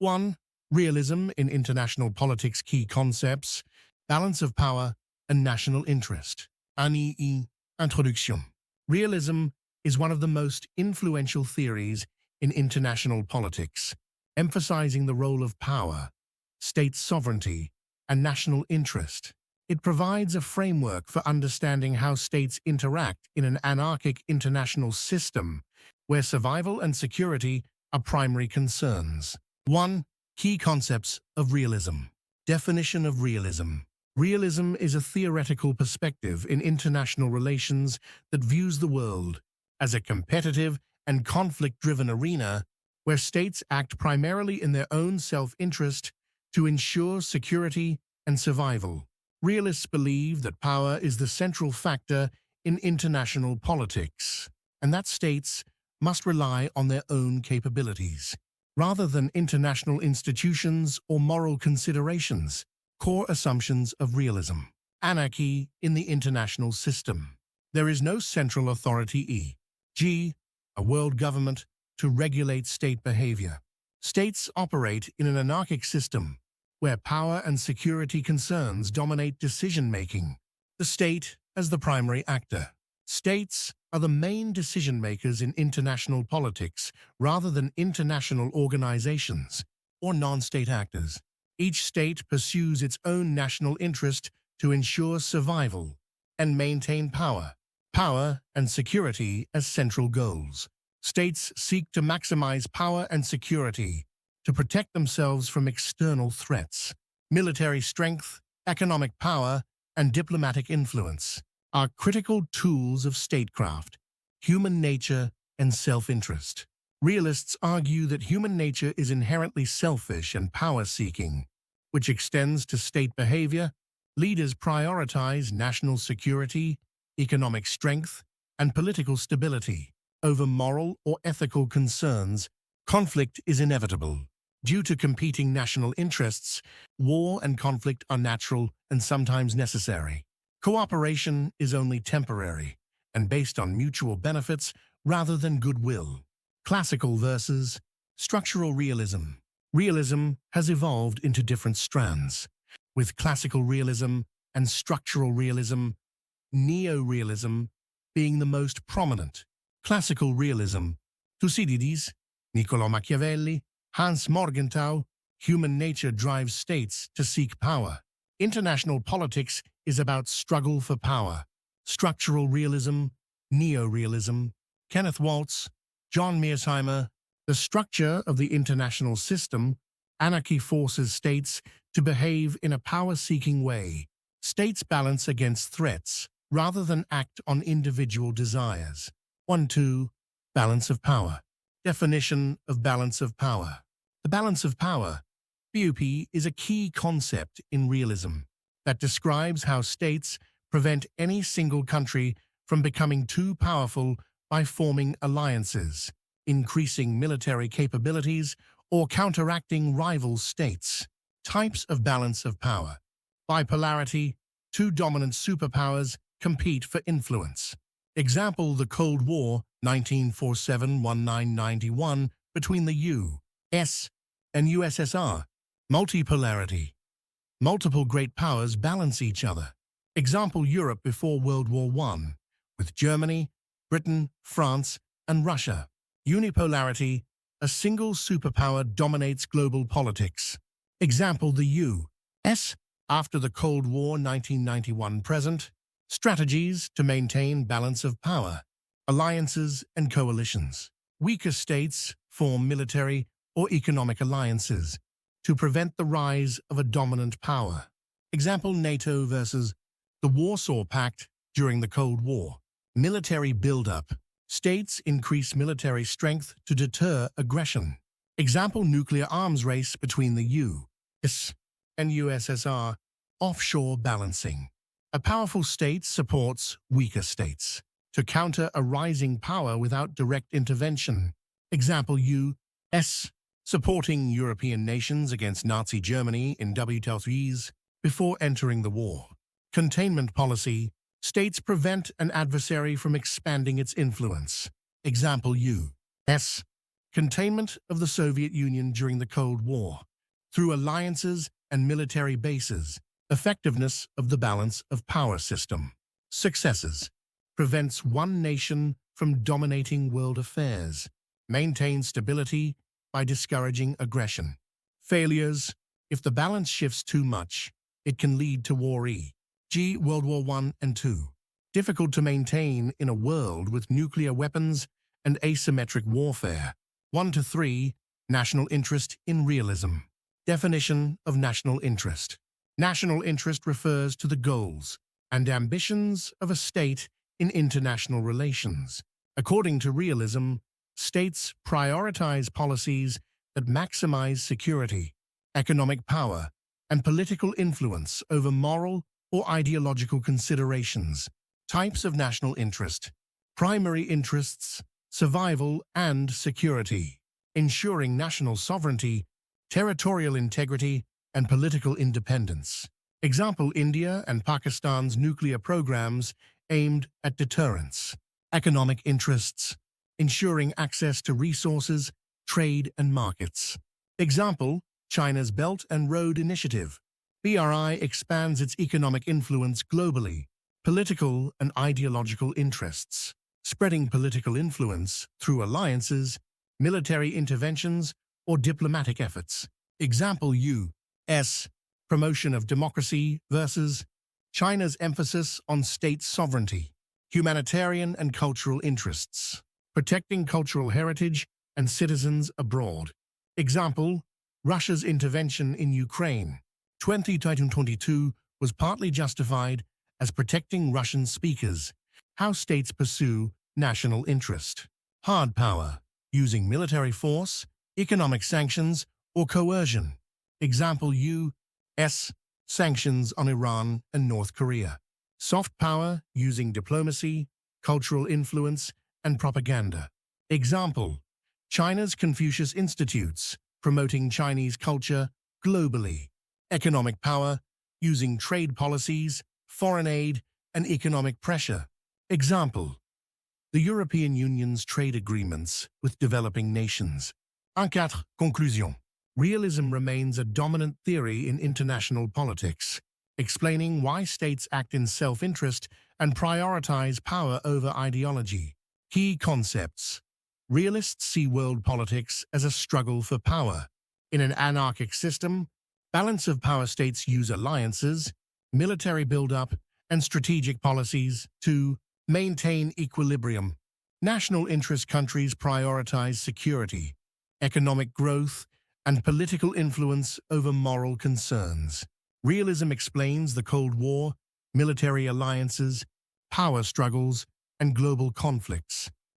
1. Realism in international politics. Key concepts: balance of power and national interest. Introduction. Realism is one of the most influential theories in international politics, emphasizing the role of power, state sovereignty, and national interest. It provides a framework for understanding how states interact in an anarchic international system where survival and security are primary concerns. 1. Key concepts of realism. Definition of realism. Realism is a theoretical perspective in international relations that views the world as a competitive and conflict-driven arena where states act primarily in their own self-interest to ensure security and survival. Realists believe that power is the central factor in international politics, and that states must rely on their own capabilities, rather than international institutions or moral considerations. Core assumptions of realism. Anarchy in the international system. There is no central authority, e.g., a world government, to regulate state behavior. States operate in an anarchic system where power and security concerns dominate decision-making. The state as the primary actor. States are the main decision-makers in international politics rather than international organizations or non-state actors. Each state pursues its own national interest to ensure survival and maintain power. Power and security as central goals. States seek to maximize power and security to protect themselves from external threats. Military strength, economic power, and diplomatic influence are critical tools of statecraft, human nature, and self-interest. Realists argue that human nature is inherently selfish and power-seeking, which extends to state behavior. Leaders prioritize national security, economic strength, and political stability over moral or ethical concerns. Conflict is inevitable. Due to competing national interests, war and conflict are natural and sometimes necessary. Cooperation is only temporary and based on mutual benefits rather than goodwill. Classical versus structural realism. Realism has evolved into different strands, with classical realism and structural realism, neo-realism being the most prominent. Classical realism, Thucydides, Niccolò Machiavelli, Hans Morgenthau. Human nature drives states to seek power. International politics is about struggle for power. Structural realism, neo-realism, Kenneth Waltz, John Mearsheimer. The structure of the international system. Anarchy forces states to behave in a power-seeking way. States balance against threats rather than act on individual desires. 1-2. Balance of power. Definition of balance of power. The balance of power, BOP, is a key concept in realism that describes how states prevent any single country from becoming too powerful by forming alliances, increasing military capabilities, or counteracting rival states. Types of balance of power. Bipolarity. Two dominant superpowers compete for influence. Example: the Cold War, 1947-1991, between the U.S. and USSR. Multipolarity. Multiple great powers balance each other. Example: Europe before World War I, with Germany, Britain, France, and Russia. Unipolarity. A single superpower dominates global politics. Example: the U.S. after the Cold War, 1991-present. Strategies to maintain balance of power. Alliances and coalitions. Weaker states form military or economic alliances to prevent the rise of a dominant power. Example: NATO versus the Warsaw Pact during the Cold War. Military buildup. States increase military strength to deter aggression. Example: nuclear arms race between the U.S. and USSR. Offshore balancing. A powerful state supports weaker states to counter a rising power without direct intervention. Example: U.S. supporting European nations against Nazi Germany in WTOs before entering the war. Containment policy. States prevent an adversary from expanding its influence. Example: U.S. Containment of the Soviet Union during the Cold War. Through alliances and military bases. Effectiveness of the balance of power system. Successes. Prevents one nation from dominating world affairs. Maintains stability by discouraging aggression. Failures. If the balance shifts too much, it can lead to war e.g. World War I and II. Difficult to maintain in a world with nuclear weapons and asymmetric warfare. 1 to 3. National interest in realism. Definition of national interest. National interest refers to the goals and ambitions of a state in international relations. According to realism, states prioritize policies that maximize security, economic power, and political influence over moral or ideological considerations. Types of national interest. Primary interests, survival and security, ensuring national sovereignty, territorial integrity, and political independence. Example: India and Pakistan's nuclear programs aimed at deterrence. Economic interests, ensuring access to resources, trade, and markets. Example: China's Belt and Road Initiative. BRI expands its economic influence globally. Political and ideological interests, spreading political influence through alliances, military interventions, or diplomatic efforts. Example: U.S. promotion of democracy versus China's emphasis on state sovereignty. Humanitarian and cultural interests, protecting cultural heritage and citizens abroad. Example: Russia's intervention in Ukraine. 2022 was partly justified as protecting Russian speakers. How states pursue national interest. Hard power, using military force, economic sanctions, or coercion. Example: U.S. sanctions on Iran and North Korea. Soft power, using diplomacy, cultural influence, and propaganda. Example: China's Confucius Institutes, promoting Chinese culture globally. Economic power, using trade policies, foreign aid, and economic pressure. Example: the European Union's trade agreements with developing nations. 1.4. Conclusion. Realism remains a dominant theory in international politics, explaining why states act in self-interest and prioritize power over ideology. Key concepts. Realists see world politics as a struggle for power. In an anarchic system, balance of power states use alliances, military buildup, and strategic policies to maintain equilibrium. National interest countries prioritize security, economic growth, and political influence over moral concerns. Realism explains the Cold War, military alliances, power struggles, and global conflicts.